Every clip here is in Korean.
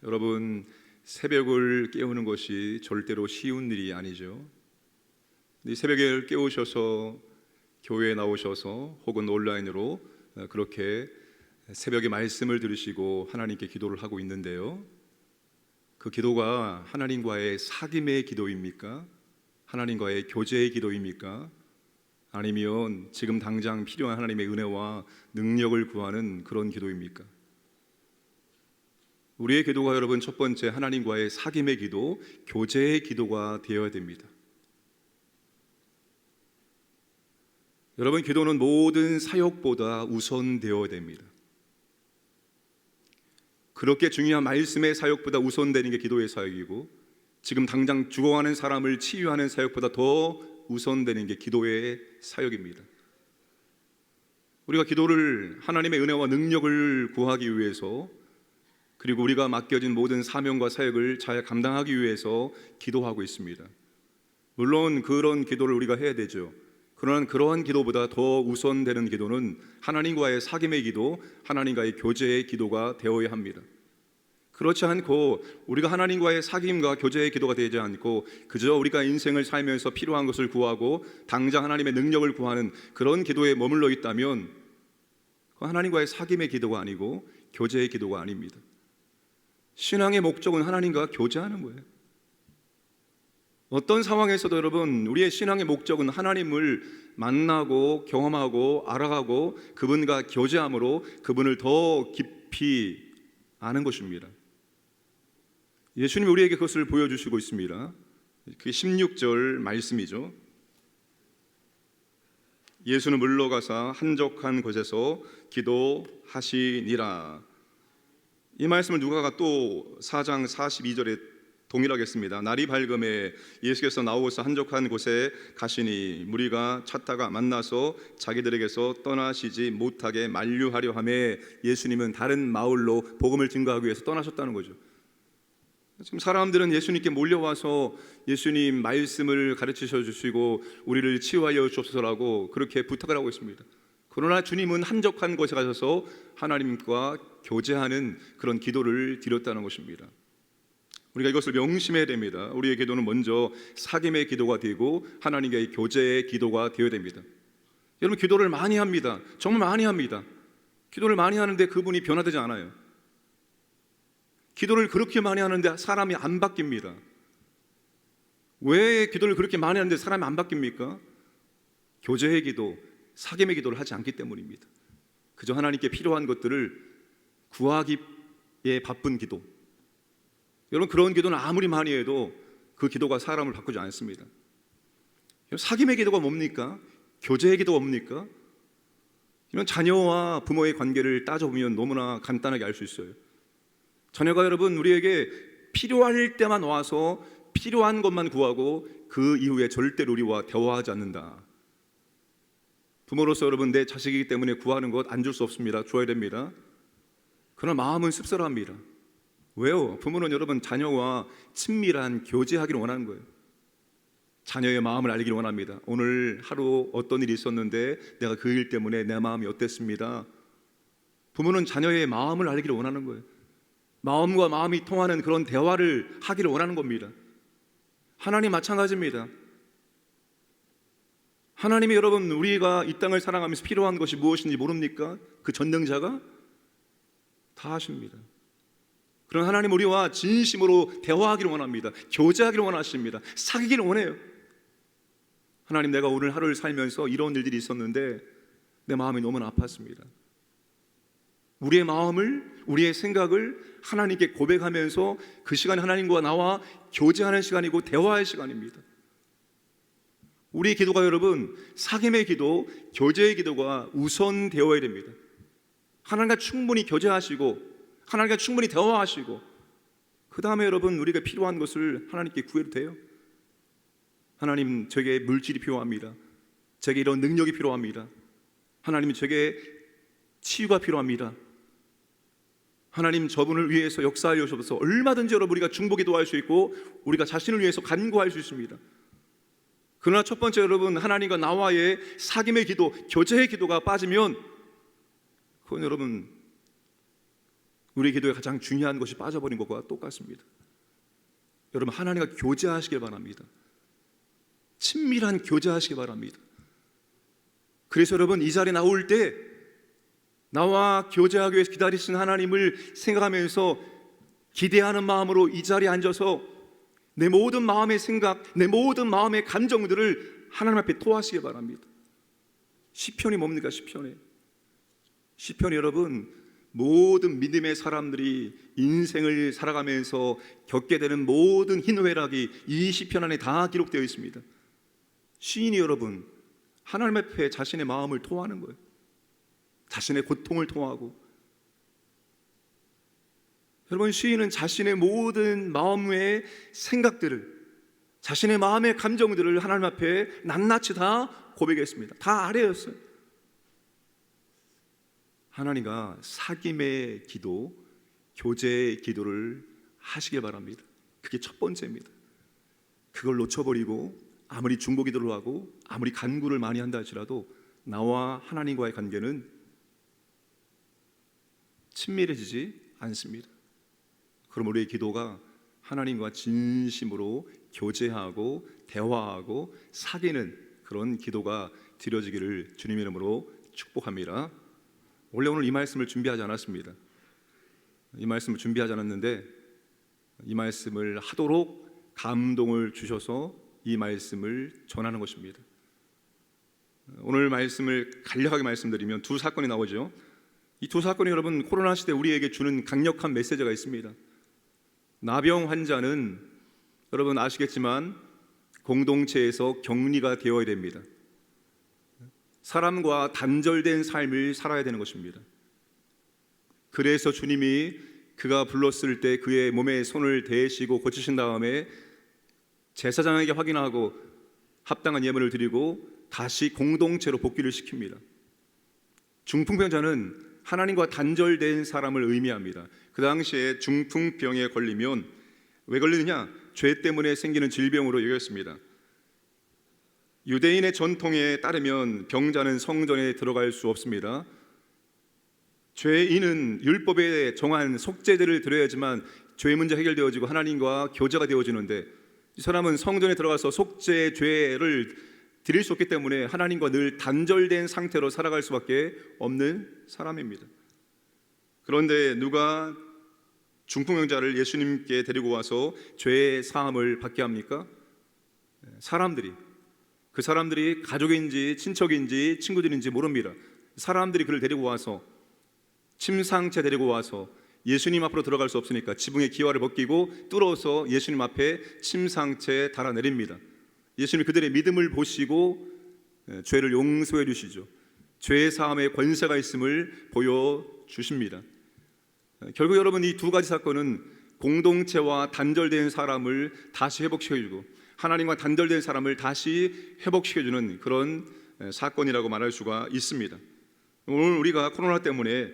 여러분, 새벽을 깨우는 것이 절대로 쉬운 일이 아니죠. 이 새벽에 깨우셔서 교회에 나오셔서 혹은 온라인으로 그렇게 새벽에 말씀을 들으시고 하나님께 기도를 하고 있는데요, 그 기도가 하나님과의 사귐의 기도입니까? 하나님과의 교제의 기도입니까? 아니면 지금 당장 필요한 하나님의 은혜와 능력을 구하는 그런 기도입니까? 우리의 기도가 여러분, 첫 번째 하나님과의 사귐의 기도, 교제의 기도가 되어야 됩니다. 여러분, 기도는 모든 사역보다 우선되어야 됩니다. 그렇게 중요한 말씀의 사역보다 우선되는 게 기도의 사역이고, 지금 당장 죽어가는 사람을 치유하는 사역보다 더 우선되는 게 기도의 사역입니다. 우리가 기도를 하나님의 은혜와 능력을 구하기 위해서, 그리고 우리가 맡겨진 모든 사명과 사역을 잘 감당하기 위해서 기도하고 있습니다. 물론 그런 기도를 우리가 해야 되죠. 그러나 그러한 기도보다 더 우선되는 기도는 하나님과의 사귐의 기도, 하나님과의 교제의 기도가 되어야 합니다. 그렇지 않고 우리가 하나님과의 사귐과 교제의 기도가 되지 않고 그저 우리가 인생을 살면서 필요한 것을 구하고 당장 하나님의 능력을 구하는 그런 기도에 머물러 있다면 그 하나님과의 사귐의 기도가 아니고 교제의 기도가 아닙니다. 신앙의 목적은 하나님과 교제하는 거예요. 어떤 상황에서도 여러분, 우리의 신앙의 목적은 하나님을 만나고 경험하고 알아가고 그분과 교제함으로 그분을 더 깊이 아는 것입니다. 예수님이 우리에게 그것을 보여주시고 있습니다. 그게 16절 말씀이죠. 예수는 물러가사 한적한 곳에서 기도하시니라. 이 말씀을 누가가 또 4장 42절에 동일하겠습니다. 날이 밝음에 예수께서 나오셔서 한적한 곳에 가시니 무리가 찾다가 만나서 자기들에게서 떠나시지 못하게 만류하려 하매, 예수님은 다른 마을로 복음을 증거하기 위해서 떠나셨다는 거죠. 지금 사람들은 예수님께 몰려와서 예수님 말씀을 가르치셔 주시고 우리를 치유하여 주옵소서라고 그렇게 부탁을 하고 있습니다. 그러나 주님은 한적한 곳에 가셔서 하나님과 교제하는 그런 기도를 드렸다는 것입니다. 우리가 이것을 명심해야 됩니다. 우리의 기도는 먼저 사귐의 기도가 되고 하나님과의 교제의 기도가 되어야 됩니다. 여러분, 기도를 많이 합니다. 정말 많이 합니다. 기도를 많이 하는데 그분이 변화되지 않아요. 기도를 그렇게 많이 하는데 사람이 안 바뀝니다. 왜 기도를 그렇게 많이 하는데 사람이 안 바뀝니까? 교제의 기도, 사귐의 기도를 하지 않기 때문입니다. 그저 하나님께 필요한 것들을 구하기에 바쁜 기도. 여러분, 그런 기도는 아무리 많이 해도 그 기도가 사람을 바꾸지 않습니다. 사귐의 기도가 뭡니까? 교제의 기도가 뭡니까? 이런 자녀와 부모의 관계를 따져보면 너무나 간단하게 알 수 있어요. 자녀가 여러분, 우리에게 필요할 때만 와서 필요한 것만 구하고 그 이후에 절대로 우리와 대화하지 않는다. 부모로서 여러분, 내 자식이기 때문에 구하는 것 안 줄 수 없습니다. 줘야 됩니다. 그러나 마음은 씁쓸합니다. 왜요? 부모는 여러분, 자녀와 친밀한 교제하기를 원하는 거예요. 자녀의 마음을 알기를 원합니다. 오늘 하루 어떤 일이 있었는데 내가 그 일 때문에 내 마음이 어땠습니다. 부모는 자녀의 마음을 알기를 원하는 거예요. 마음과 마음이 통하는 그런 대화를 하기를 원하는 겁니다. 하나님 마찬가지입니다. 하나님이 여러분, 우리가 이 땅을 살아가면서 필요한 것이 무엇인지 모릅니까? 그 전능자가 다 아십니다. 그런 하나님, 우리와 진심으로 대화하기를 원합니다. 교제하기를 원하십니다. 사귀기를 원해요. 하나님, 내가 오늘 하루를 살면서 이런 일들이 있었는데 내 마음이 너무나 아팠습니다. 우리의 마음을, 우리의 생각을 하나님께 고백하면서 그 시간이 하나님과 나와 교제하는 시간이고 대화의 시간입니다. 우리의 기도가 여러분, 사귐의 기도, 교제의 기도가 우선되어야 됩니다. 하나님과 충분히 교제하시고 하나님과 충분히 대화하시고 그 다음에 여러분, 우리가 필요한 것을 하나님께 구해도 돼요. 하나님, 제게 물질이 필요합니다. 제게 이런 능력이 필요합니다. 하나님, 제게 치유가 필요합니다. 하나님, 저분을 위해서 역사하여 주셔서 얼마든지 여러분, 우리가 중보기도할 수 있고 우리가 자신을 위해서 간구할 수 있습니다. 그러나 첫 번째 여러분, 하나님과 나와의 사귐의 기도, 교제의 기도가 빠지면 그건 여러분, 우리 기도에 가장 중요한 것이 빠져버린 것과 똑같습니다. 여러분, 하나님과 교제하시길 바랍니다. 친밀한 교제하시기 바랍니다. 그래서 여러분, 이 자리에 나올 때 나와 교제하기 위해서 기다리신 하나님을 생각하면서 기대하는 마음으로 이 자리에 앉아서 내 모든 마음의 생각, 내 모든 마음의 감정들을 하나님 앞에 토하시기 바랍니다. 시편이 뭡니까? 시편이 여러분, 모든 믿음의 사람들이 인생을 살아가면서 겪게 되는 모든 희노애락이 이 시편 안에 다 기록되어 있습니다. 시인이 여러분, 하나님 앞에 자신의 마음을 토하는 거예요. 자신의 고통을 토하고, 여러분, 시인은 자신의 모든 마음의 생각들을, 자신의 마음의 감정들을 하나님 앞에 낱낱이 다 고백했습니다. 다 아뢰었어요. 하나님과 사귐의 기도, 교제의 기도를 하시길 바랍니다. 그게 첫 번째입니다. 그걸 놓쳐버리고 아무리 중보기도를 하고 아무리 간구를 많이 한다 할지라도 나와 하나님과의 관계는 친밀해지지 않습니다. 그럼 우리의 기도가 하나님과 진심으로 교제하고 대화하고 사귀는 그런 기도가 드려지기를 주님의 이름으로 축복합니다. 원래 오늘 이 말씀을 준비하지 않았습니다. 이 말씀을 준비하지 않았는데 이 말씀을 하도록 감동을 주셔서 이 말씀을 전하는 것입니다. 오늘 말씀을 간략하게 말씀드리면 두 사건이 나오죠. 이 두 사건이 여러분, 코로나 시대 우리에게 주는 강력한 메시지가 있습니다. 나병 환자는 여러분 아시겠지만 공동체에서 격리가 되어야 됩니다. 사람과 단절된 삶을 살아야 되는 것입니다. 그래서 주님이 그가 불렀을 때 그의 몸에 손을 대시고 고치신 다음에 제사장에게 확인하고 합당한 예물을 드리고 다시 공동체로 복귀를 시킵니다. 중풍병자는 하나님과 단절된 사람을 의미합니다. 그 당시에 중풍병에 걸리면 왜 걸리느냐? 죄 때문에 생기는 질병으로 여겼습니다. 유대인의 전통에 따르면 병자는 성전에 들어갈 수 없습니다. 죄인은 율법에 정한 속죄제를 드려야지만 죄 문제 해결되어지고 하나님과 교제가 되어지는데, 이 사람은 성전에 들어가서 속죄 죄를 드릴 수 없기 때문에 하나님과 늘 단절된 상태로 살아갈 수밖에 없는 사람입니다. 그런데 누가 중풍병자를 예수님께 데리고 와서 죄의 사함을 받게 합니까? 그 사람들이 가족인지 친척인지 친구들인지 모릅니다. 사람들이 그를 데리고 와서 침상째 데리고 와서 예수님 앞으로 들어갈 수 없으니까 지붕에 기와를 벗기고 뚫어서 예수님 앞에 침상째 달아내립니다. 예수님 그들의 믿음을 보시고 죄를 용서해 주시죠. 죄의 사함에 권세가 있음을 보여주십니다. 결국 여러분, 이 두 가지 사건은 공동체와 단절된 사람을 다시 회복시켜주고 하나님과 단절된 사람을 다시 회복시켜주는 그런 사건이라고 말할 수가 있습니다. 오늘 우리가 코로나 때문에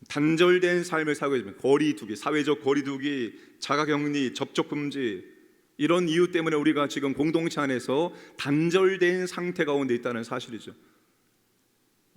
단절된 삶을 살고 있으면 거리두기, 사회적 거리두기, 자가격리, 접촉금지, 이런 이유 때문에 우리가 지금 공동체 안에서 단절된 상태 가운데 있다는 사실이죠.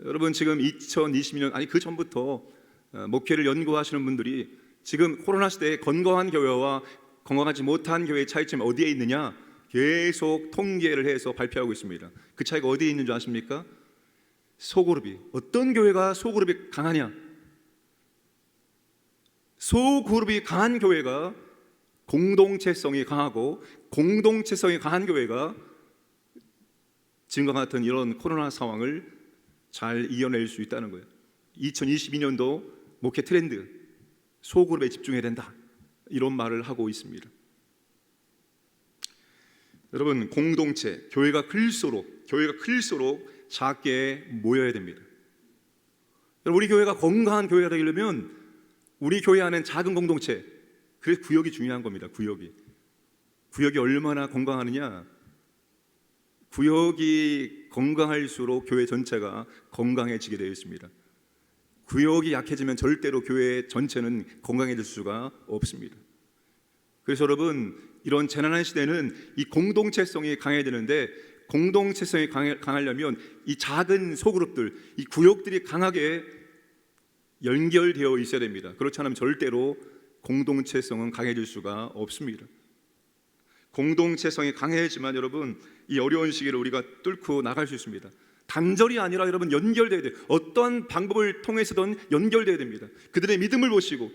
여러분, 지금 2022년 아니 그 전부터 목회를 연구하시는 분들이 지금 코로나 시대에 건강한 교회와 건강하지 못한 교회의 차이점이 어디에 있느냐 계속 통계를 해서 발표하고 있습니다. 그 차이가 어디에 있는 줄 아십니까? 소그룹이, 어떤 교회가 소그룹이 강하냐? 소그룹이 강한 교회가 공동체성이 강하고, 공동체성이 강한 교회가 지금과 같은 이런 코로나 상황을 잘 이겨낼 수 있다는 거예요. 2022년도 목회 트렌드, 소그룹에 집중해야 된다, 이런 말을 하고 있습니다. 여러분, 공동체, 교회가 클수록 작게 모여야 됩니다. 여러분, 우리 교회가 건강한 교회가 되려면 우리 교회 안엔 작은 공동체, 그래서 구역이 중요한 겁니다. 구역이 얼마나 건강하느냐, 구역이 건강할수록 교회 전체가 건강해지게 되어 있습니다. 구역이 약해지면 절대로 교회 전체는 건강해질 수가 없습니다. 그래서 여러분, 이런 재난의 시대는 이 공동체성이 강해야 되는데, 공동체성이 강하려면 이 작은 소그룹들, 이 구역들이 강하게 연결되어 있어야 됩니다. 그렇지 않으면 절대로 공동체성은 강해질 수가 없습니다. 공동체성이 강해야지만 여러분 이 어려운 시기를 우리가 뚫고 나갈 수 있습니다. 단절이 아니라 여러분 연결돼야 돼요. 어떠한 방법을 통해서든 연결돼야 됩니다. 그들의 믿음을 보시고,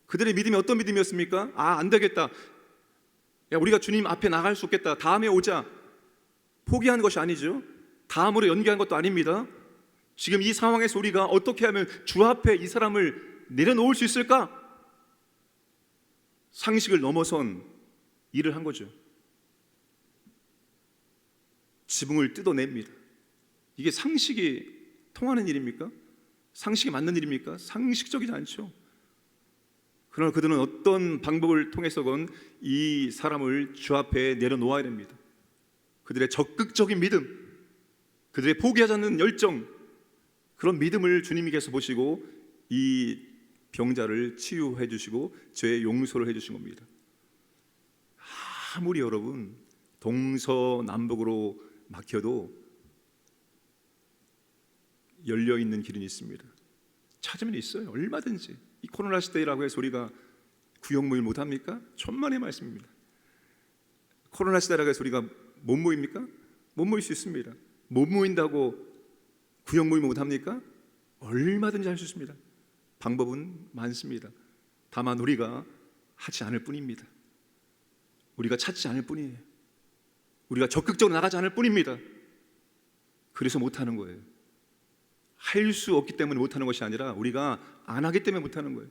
그들의 믿음이 어떤 믿음이었습니까? 안 되겠다, 야, 우리가 주님 앞에 나갈 수 없겠다, 다음에 오자, 포기한 것이 아니죠. 다음으로 연기한 것도 아닙니다. 지금 이 상황에서 우리가 어떻게 하면 주 앞에 이 사람을 내려놓을 수 있을까? 상식을 넘어선 일을 한 거죠. 지붕을 뜯어냅니다. 이게 상식이 통하는 일입니까? 상식이 맞는 일입니까? 상식적이지 않죠. 그러나 그들은 어떤 방법을 통해서건 이 사람을 주 앞에 내려놓아야 됩니다. 그들의 적극적인 믿음, 그들의 포기하지 않는 열정, 그런 믿음을 주님께서 보시고 이 병자를 치유해 주시고 죄의 용서를 해 주신 겁니다. 아무리 여러분 동서남북으로 막혀도 열려있는 길은 있습니다. 찾으면 있어요. 얼마든지. 이 코로나 시대라고 해서 우리가 구역모임 못합니까? 천만의 말씀입니다. 코로나 시대라고 해서 우리가 못 모입니까? 못 모일 수 있습니다. 못 모인다고 구역모임 못합니까? 얼마든지 할 수 있습니다. 방법은 많습니다. 다만 우리가 하지 않을 뿐입니다. 우리가 찾지 않을 뿐이에요. 우리가 적극적으로 나가지 않을 뿐입니다. 그래서 못하는 거예요. 할 수 없기 때문에 못하는 것이 아니라 우리가 안 하기 때문에 못하는 거예요.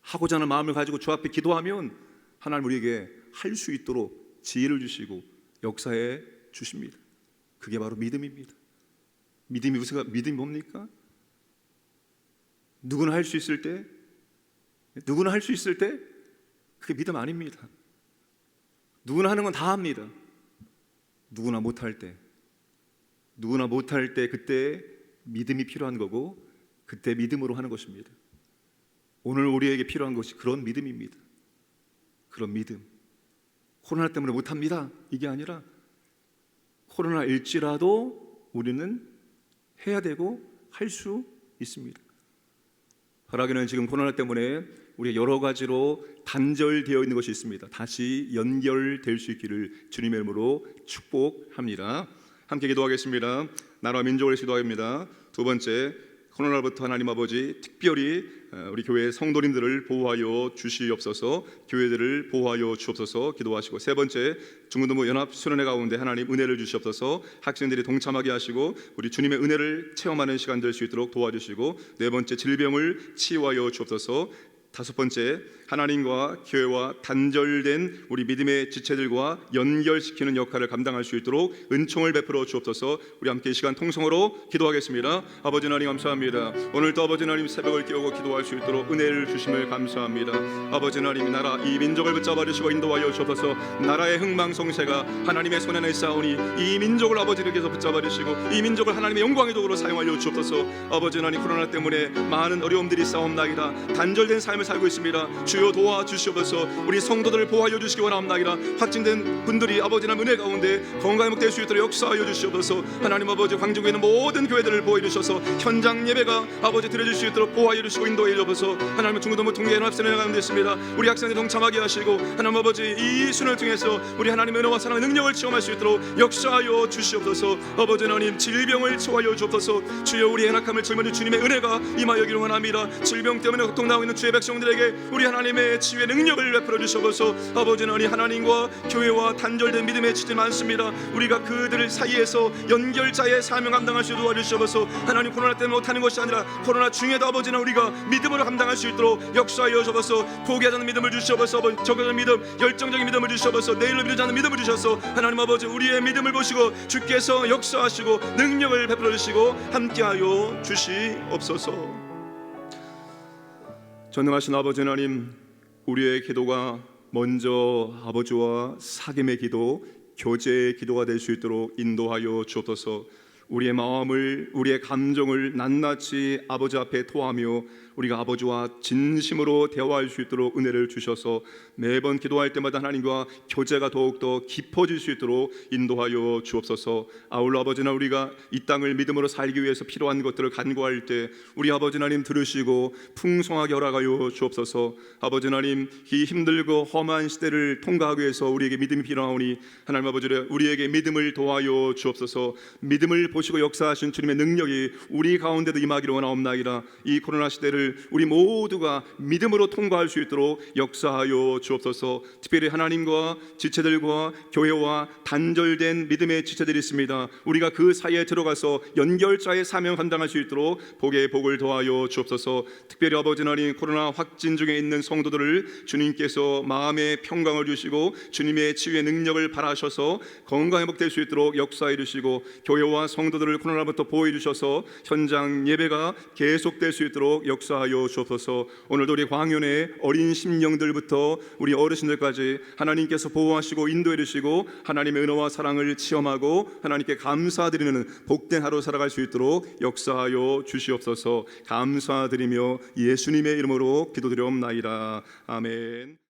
하고자 하는 마음을 가지고 주 앞에 기도하면 하나님 우리에게 할 수 있도록 지혜를 주시고 역사해 주십니다. 그게 바로 믿음입니다. 믿음이 뭡니까? 누구나 할 수 있을 때, 누구나 할 수 있을 때 그게 믿음 아닙니다. 누구나 하는 건 다 합니다. 누구나 못할 때, 누구나 못할 때 그때 믿음이 필요한 거고, 그때 믿음으로 하는 것입니다. 오늘 우리에게 필요한 것이 그런 믿음입니다. 그런 믿음. 코로나 때문에 못합니다, 이게 아니라 코로나일지라도 우리는 해야 되고 할 수 있습니다. 바라기는 지금 코로나 때문에 우리 여러 가지로 단절되어 있는 것이 있습니다. 다시 연결될 수 있기를 주님의 이름으로 축복합니다. 함께 기도하겠습니다. 나라와 민족을 기도합니다. 두 번째, 코로나로부터 하나님 아버지 특별히 우리 교회 성도님들을 보호하여 주시옵소서, 교회들을 보호하여 주옵소서 기도하시고, 세 번째, 중고등부 연합 수련회 가운데 하나님 은혜를 주시옵소서, 학생들이 동참하게 하시고 우리 주님의 은혜를 체험하는 시간 될 수 있도록 도와주시고, 네 번째, 질병을 치유하여 주옵소서, 다섯 번째, 하나님과 교회와 단절된 우리 믿음의 지체들과 연결시키는 역할을 감당할 수 있도록 은총을 베풀어 주옵소서. 우리 함께 이 시간 통성으로 기도하겠습니다. 아버지 하나님 감사합니다. 오늘도 아버지 하나님 새벽을 깨우고 기도할 수 있도록 은혜를 주심을 감사합니다. 아버지 하나님, 나라 이 민족을 붙잡아 주시고 인도하여 주옵소서. 나라의 흥망성쇠가 하나님의 손 안에 있사오니 이 민족을 아버지께서 붙잡아 주시고 이 민족을 하나님의 영광의 도구로 사용하여 주옵소서. 아버지 하나님, 코로나 때문에 많은 어려움들이 싸움나이다. 단절된 삶을 살고 있습니다. 주여 도와주시옵소서. 우리 성도들을 보호하여 주시기 원합나이다. 확진된 분들이 아버지 하나님 은혜 가운데 건강히 회복될 수 있도록 역사하여 주시옵소서. 하나님 아버지, 광주에 있는 모든 교회들을 보호해 주셔서 현장 예배가 아버지 드려질 수 있도록 보호하여 주시고 인도해 주옵소서. 하나님 중고등부 통계연합선에 가운데 있습니다. 우리 학생들 동참하게 하시고 하나님 아버지, 이 순을 통해서 우리 하나님의 은혜와 사랑의 능력을 체험할 수 있도록 역사하여 주시옵소서. 아버지 하나님, 질병을 치유하여 주옵소서. 주여, 우리 연약함을 짊어진 주님의 은혜가 임하여기를 원합니다. 질병 때문에 고통당하고 있는 주의 백성들에게 우리 하나님의 치유의 능력을 베풀어 주셔서 아버지 하나님과 교회와 단절된 믿음의 지체 많습니다. 우리가 그들 사이에서 연결자의 사명 감당할 수 있도록 도와주셔서 하나님, 코로나 때문에 못하는 것이 아니라 코로나 중에도 아버지 우리가 믿음으로 감당할 수 있도록 역사하여 주셔서 포기하지 않는 믿음을 주셔서 적극적인 믿음, 열정적인 믿음을 주셔서 내일을 미루지 않는 믿음을 주셔서 하나님 아버지, 우리의 믿음을 보시고 주께서 역사하시고 능력을 베풀어 주시고 함께하여 주시옵소서. 전능하신 아버지 하나님, 우리의 기도가 먼저 아버지와 사귐의 기도, 교제의 기도가 될 수 있도록 인도하여 주옵소서. 우리의 마음을, 우리의 감정을 낱낱이 아버지 앞에 토하며 우리가 아버지와 진심으로 대화할 수 있도록 은혜를 주셔서 매번 기도할 때마다 하나님과 교제가 더욱더 깊어질 수 있도록 인도하여 주옵소서. 아울러 아버지나 우리가 이 땅을 믿음으로 살기 위해서 필요한 것들을 간구할 때 우리 아버지 하나님 들으시고 풍성하게 허락하여 주옵소서. 아버지 하나님, 이 힘들고 험한 시대를 통과하기 위해서 우리에게 믿음이 필요하오니 하나님 아버지 우리에게 믿음을 도와여 주옵소서. 믿음을 보시고 역사하신 주님의 능력이 우리 가운데도 임하기를 원하옵나이다. 이 코로나 시대를 우리 모두가 믿음으로 통과할 수 있도록 역사하여 주옵소서. 특별히 하나님과 지체들과 교회와 단절된 믿음의 지체들이 있습니다. 우리가 그 사이에 들어가서 연결자의 사명 감당할 수 있도록 복의 복을 더하여 주옵소서. 특별히 아버지 하나님, 코로나 확진 중에 있는 성도들을 주님께서 마음의 평강을 주시고 주님의 치유의 능력을 발하셔서 건강 회복될 수 있도록 역사해 주시고 교회와 성도들을 코로나부터 보호해 주셔서 현장 예배가 계속될 수 있도록 역사하여 주옵소서. 오늘도 우리 광연의 어린 심령들부터 우리 어르신들까지 하나님께서 보호하시고 인도해 주시고 하나님의 은혜와 사랑을 체험하고 하나님께 감사드리는 복된 하루 살아갈 수 있도록 역사하여 주시옵소서. 감사드리며 예수님의 이름으로 기도드리옵나이다. 아멘.